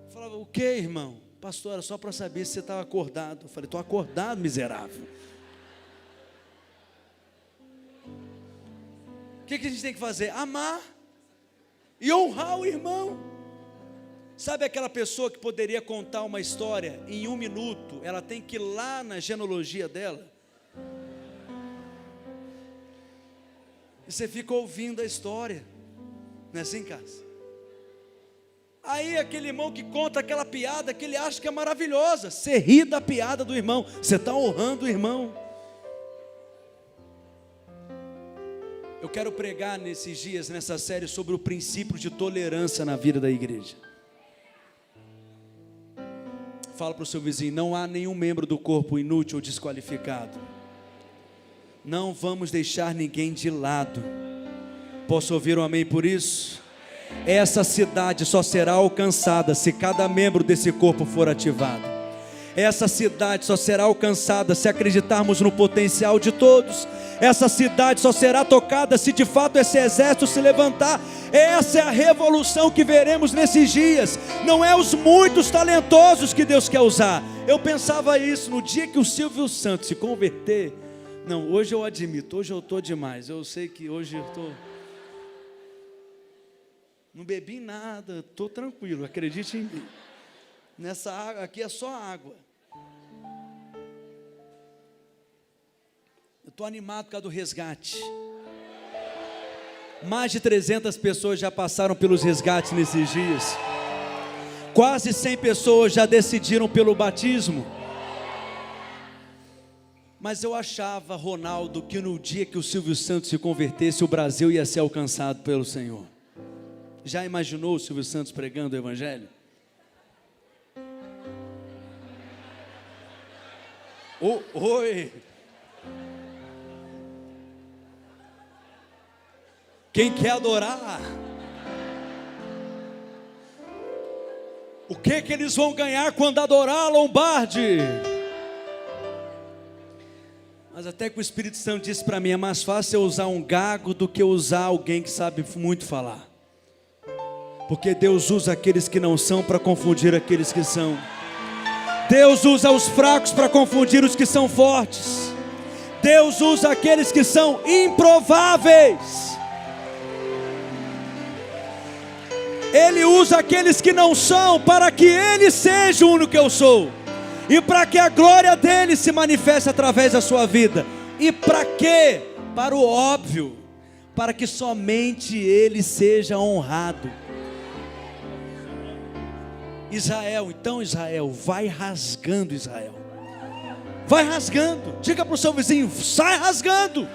Eu falava, o que, irmão? Pastor, era só para saber se você estava acordado. Eu falei, estou acordado, miserável. O que a gente tem que fazer? Amar e honrar o irmão. Sabe aquela pessoa que poderia contar uma história em 1 minuto, ela tem que ir lá na genealogia dela, e você fica ouvindo a história, não é assim, casa? Aí aquele irmão que conta aquela piada que ele acha que é maravilhosa, você ri da piada do irmão, você está honrando o irmão. Eu quero pregar nesses dias, nessa série, sobre o princípio de tolerância na vida da igreja. Fala para o seu vizinho, não há nenhum membro do corpo inútil ou desqualificado. Não vamos deixar ninguém de lado. Posso ouvir um amém por isso? Essa cidade só será alcançada se cada membro desse corpo for ativado. Essa cidade só será alcançada se acreditarmos no potencial de todos. Essa cidade só será tocada se de fato esse exército se levantar. Essa é a revolução que veremos nesses dias. Não é os muitos talentosos que Deus quer usar. Eu pensava isso no dia que o Silvio Santos se converter. Não, hoje eu admito, hoje eu estou demais. Eu sei que hoje eu estou... Não bebi nada, estou tranquilo, acredite em mim. Nessa água aqui é só água. Eu estou animado por causa do resgate. Mais de 300 pessoas já passaram pelos resgates nesses dias. Quase 100 pessoas já decidiram pelo batismo. Mas eu achava, Ronaldo, que no dia que o Silvio Santos se convertesse, o Brasil ia ser alcançado pelo Senhor. Já imaginou o Silvio Santos pregando o Evangelho? Oi! Quem quer adorar? O que eles vão ganhar quando adorar a Lombardi? Mas até que o Espírito Santo disse para mim, é mais fácil eu usar um gago do que usar alguém que sabe muito falar. Porque Deus usa aqueles que não são para confundir aqueles que são. Deus usa os fracos para confundir os que são fortes. Deus usa aqueles que são improváveis. Ele usa aqueles que não são para que Ele seja o único que eu sou. E para que a glória dEle se manifeste através da sua vida. E para quê? Para o óbvio. para que somente Ele seja honrado. Israel, então Israel, vai rasgando Israel. Vai rasgando. Diga para o seu vizinho, sai rasgando.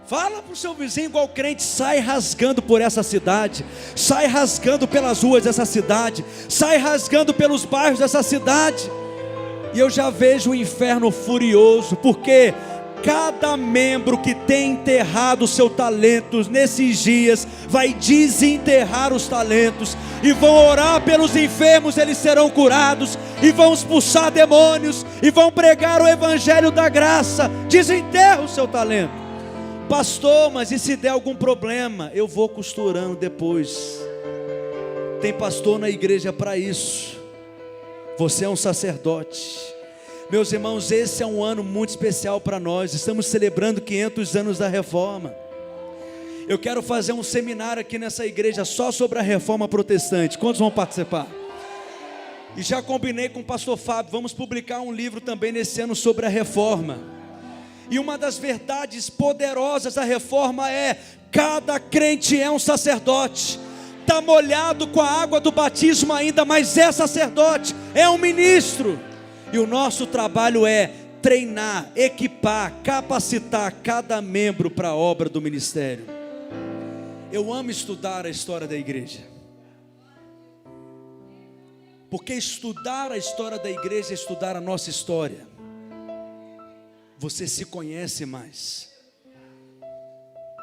Fala para o seu vizinho igual crente, sai rasgando por essa cidade, sai rasgando pelas ruas dessa cidade, sai rasgando pelos bairros dessa cidade. E eu já vejo o inferno furioso, porque cada membro que tem enterrado o seu talento nesses dias, vai desenterrar os talentos, e vão orar pelos enfermos, eles serão curados, e vão expulsar demônios, e vão pregar o evangelho da graça. Desenterra o seu talento. Pastor, mas e se der algum problema? Eu vou costurando depois. Tem pastor na igreja para isso. Você é um sacerdote. Meus irmãos, esse é um ano muito especial para nós. Estamos celebrando 500 anos da reforma. Eu quero fazer um seminário aqui nessa igreja só sobre a reforma protestante. Quantos vão participar? E já combinei com o pastor Fábio, vamos publicar um livro também nesse ano sobre a reforma. E uma das verdades poderosas da reforma é: cada crente é um sacerdote. Está molhado com a água do batismo ainda, mas é sacerdote, é um ministro. E o nosso trabalho é treinar, equipar, capacitar cada membro para a obra do ministério. Eu amo estudar a história da igreja, porque estudar a história da igreja é estudar a nossa história. Você se conhece mais.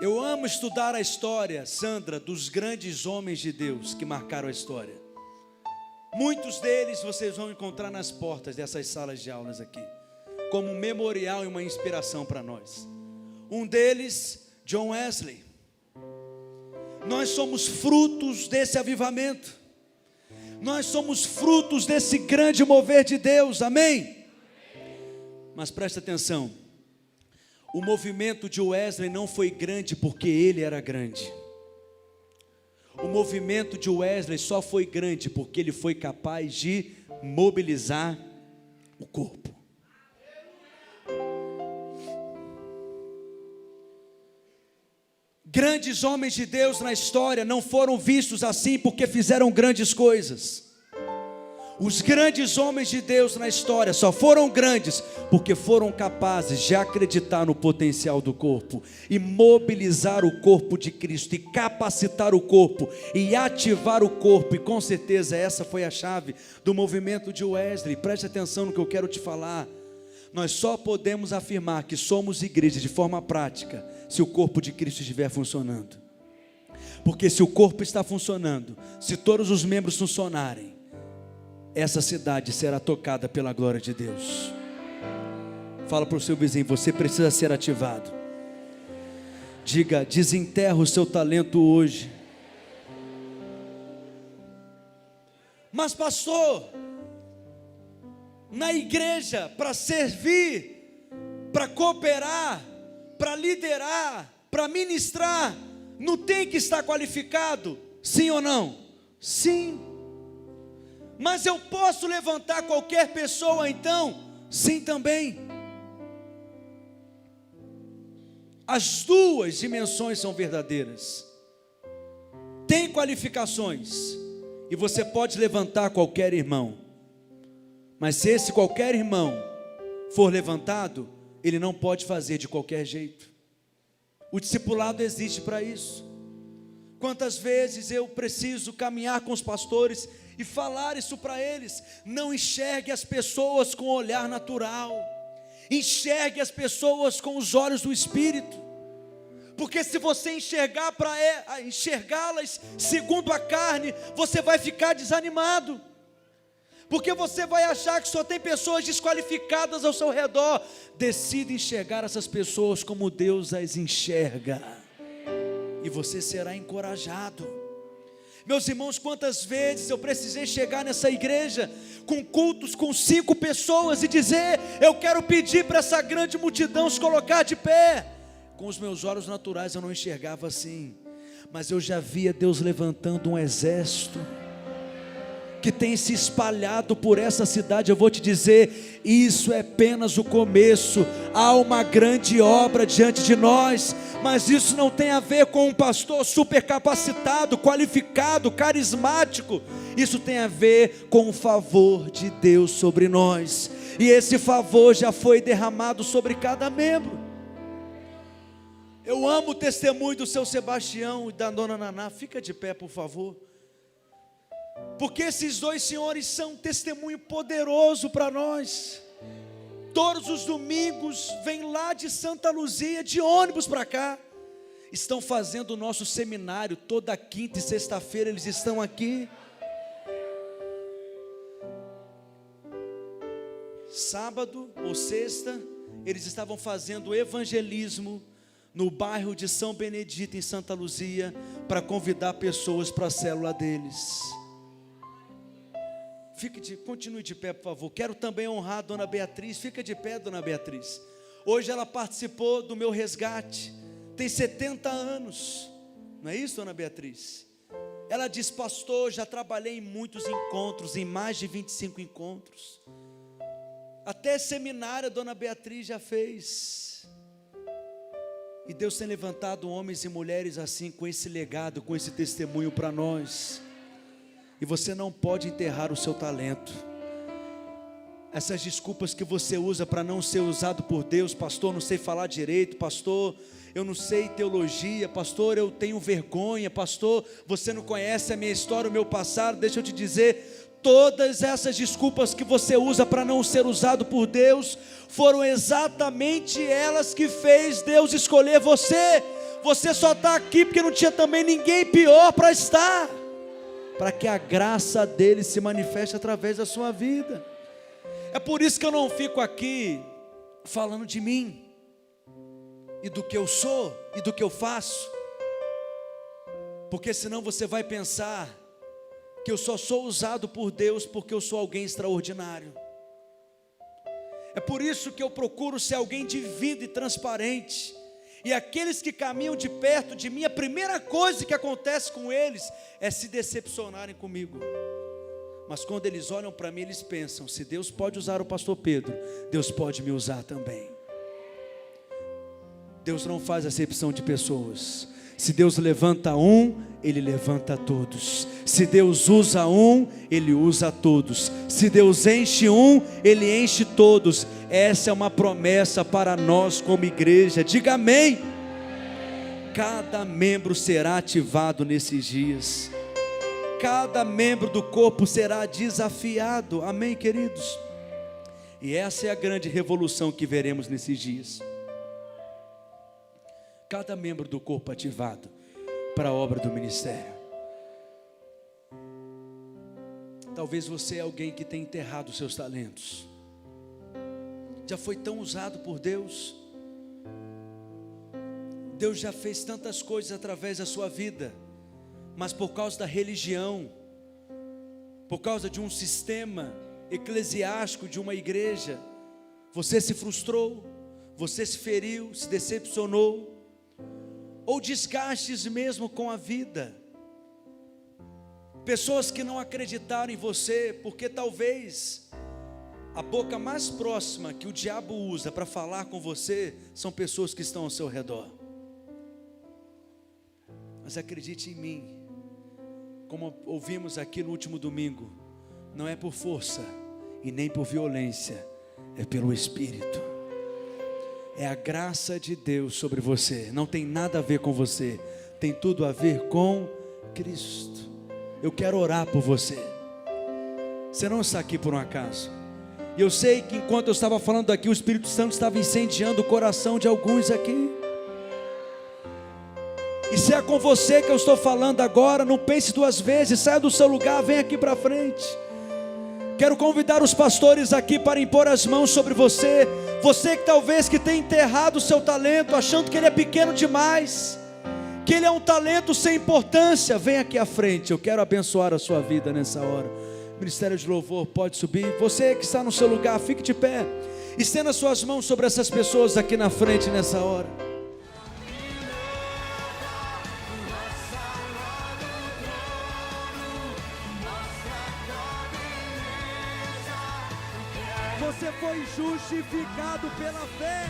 Eu amo estudar a história, Sandra, dos grandes homens de Deus que marcaram a história. Muitos deles vocês vão encontrar nas portas dessas salas de aulas aqui, como um memorial e uma inspiração para nós. Um deles, John Wesley. Nós somos frutos desse avivamento. Nós somos frutos desse grande mover de Deus, amém? Mas presta atenção, o movimento de Wesley não foi grande porque ele era grande. O movimento de Wesley só foi grande porque ele foi capaz de mobilizar o corpo. Grandes homens de Deus na história não foram vistos assim porque fizeram grandes coisas. Os grandes homens de Deus na história só foram grandes porque foram capazes de acreditar no potencial do corpo e mobilizar o corpo de Cristo e capacitar o corpo e ativar o corpo. E com certeza essa foi a chave do movimento de Wesley. Preste atenção no que eu quero te falar. Nós só podemos afirmar que somos igreja de forma prática se o corpo de Cristo estiver funcionando. Porque se o corpo está funcionando, se todos os membros funcionarem, essa cidade será tocada pela glória de Deus. Fala para o seu vizinho, você precisa ser ativado. Diga, desenterra o seu talento hoje. Mas pastor, na igreja, para servir, para cooperar, para liderar, para ministrar, não tem que estar qualificado? Sim ou não? Sim. Mas eu posso levantar qualquer pessoa então? Sim também. As duas dimensões são verdadeiras. Tem qualificações e você pode levantar qualquer irmão. Mas se esse qualquer irmão for levantado, ele não pode fazer de qualquer jeito. O discipulado existe para isso. Quantas vezes eu preciso caminhar com os pastores e falar isso para eles: não enxergue as pessoas com o olhar natural, enxergue as pessoas com os olhos do Espírito, porque se você enxergá-las segundo a carne, você vai ficar desanimado, porque você vai achar que só tem pessoas desqualificadas ao seu redor. Decida enxergar essas pessoas como Deus as enxerga, e você será encorajado. Meus irmãos, quantas vezes eu precisei chegar nessa igreja com cultos com 5 pessoas e dizer: eu quero pedir para essa grande multidão se colocar de pé. Com os meus olhos naturais eu não enxergava assim, mas eu já via Deus levantando um exército que tem se espalhado por essa cidade. Eu vou te dizer, isso é apenas o começo. Há uma grande obra diante de nós. Mas isso não tem a ver com um pastor super capacitado, qualificado, carismático. Isso tem a ver com o favor de Deus sobre nós. E esse favor já foi derramado sobre cada membro. Eu amo o testemunho do seu Sebastião e da dona Naná. Fica de pé, por favor. Porque esses dois senhores são um testemunho poderoso para nós. Todos os domingos vêm lá de Santa Luzia, de ônibus para cá. Estão fazendo o nosso seminário, toda quinta e sexta-feira eles estão aqui. Sábado ou sexta, eles estavam fazendo evangelismo no bairro de São Benedito, em Santa Luzia, para convidar pessoas para a célula deles. Continue de pé, por favor. Quero também honrar a dona Beatriz. Fica de pé, dona Beatriz. Hoje ela participou do meu resgate. Tem 70 anos. Não é isso, dona Beatriz? Ela diz: pastor, já trabalhei em muitos encontros, em mais de 25 encontros. Até seminário a dona Beatriz já fez. E Deus tem levantado homens e mulheres assim, com esse legado, com esse testemunho para nós. E você não pode enterrar o seu talento. Essas desculpas que você usa para não ser usado por Deus: pastor, não sei falar direito, pastor, eu não sei teologia, pastor, eu tenho vergonha, pastor, você não conhece a minha história, o meu passado. Deixa eu te dizer, todas essas desculpas que você usa para não ser usado por Deus, foram exatamente elas que fez Deus escolher você. Você só está aqui porque não tinha também ninguém pior para estar, para que a graça dele se manifeste através da sua vida. É por isso que eu não fico aqui falando de mim, e do que eu sou, e do que eu faço, porque senão você vai pensar que eu só sou usado por Deus porque eu sou alguém extraordinário. É por isso que eu procuro ser alguém de vida e transparente. E aqueles que caminham de perto de mim, a primeira coisa que acontece com eles é se decepcionarem comigo. Mas quando eles olham para mim, eles pensam: se Deus pode usar o pastor Pedro, Deus pode me usar também. Deus não faz acepção de pessoas. Se Deus levanta um, Ele levanta todos. Se Deus usa um, Ele usa todos. Se Deus enche um, Ele enche todos. Essa é uma promessa para nós como igreja. Diga amém. Cada membro será ativado nesses dias. Cada membro do corpo será desafiado. Amém, queridos? E essa é a grande revolução que veremos nesses dias. Cada membro do corpo ativado para a obra do ministério. Talvez você é alguém que tem enterrado os seus talentos. Já foi tão usado por Deus. Deus já fez tantas coisas através da sua vida, mas por causa da religião, por causa de um sistema eclesiástico de uma igreja, você se frustrou, você se feriu, se decepcionou, ou desgastes mesmo com a vida. Pessoas que não acreditaram em você, porque talvez a boca mais próxima que o diabo usa para falar com você são pessoas que estão ao seu redor. Mas acredite em mim, como ouvimos aqui no último domingo, não é por força e nem por violência, é pelo Espírito. É a graça de Deus sobre você. Não tem nada a ver com você, tem tudo a ver com Cristo. Eu quero orar por você. Você não está aqui por um acaso. E eu sei que enquanto eu estava falando aqui, o Espírito Santo estava incendiando o coração de alguns aqui. E se é com você que eu estou falando agora, não pense duas vezes, saia do seu lugar, vem aqui para frente. Quero convidar os pastores aqui para impor as mãos sobre você. Você que talvez que tenha enterrado o seu talento, achando que ele é pequeno demais, que ele é um talento sem importância, vem aqui à frente. Eu quero abençoar a sua vida nessa hora. Ministério de Louvor pode subir. Você que está no seu lugar, fique de pé. Estenda suas mãos sobre essas pessoas aqui na frente nessa hora. Você foi justificado pela fé.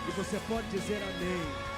E você pode dizer amém.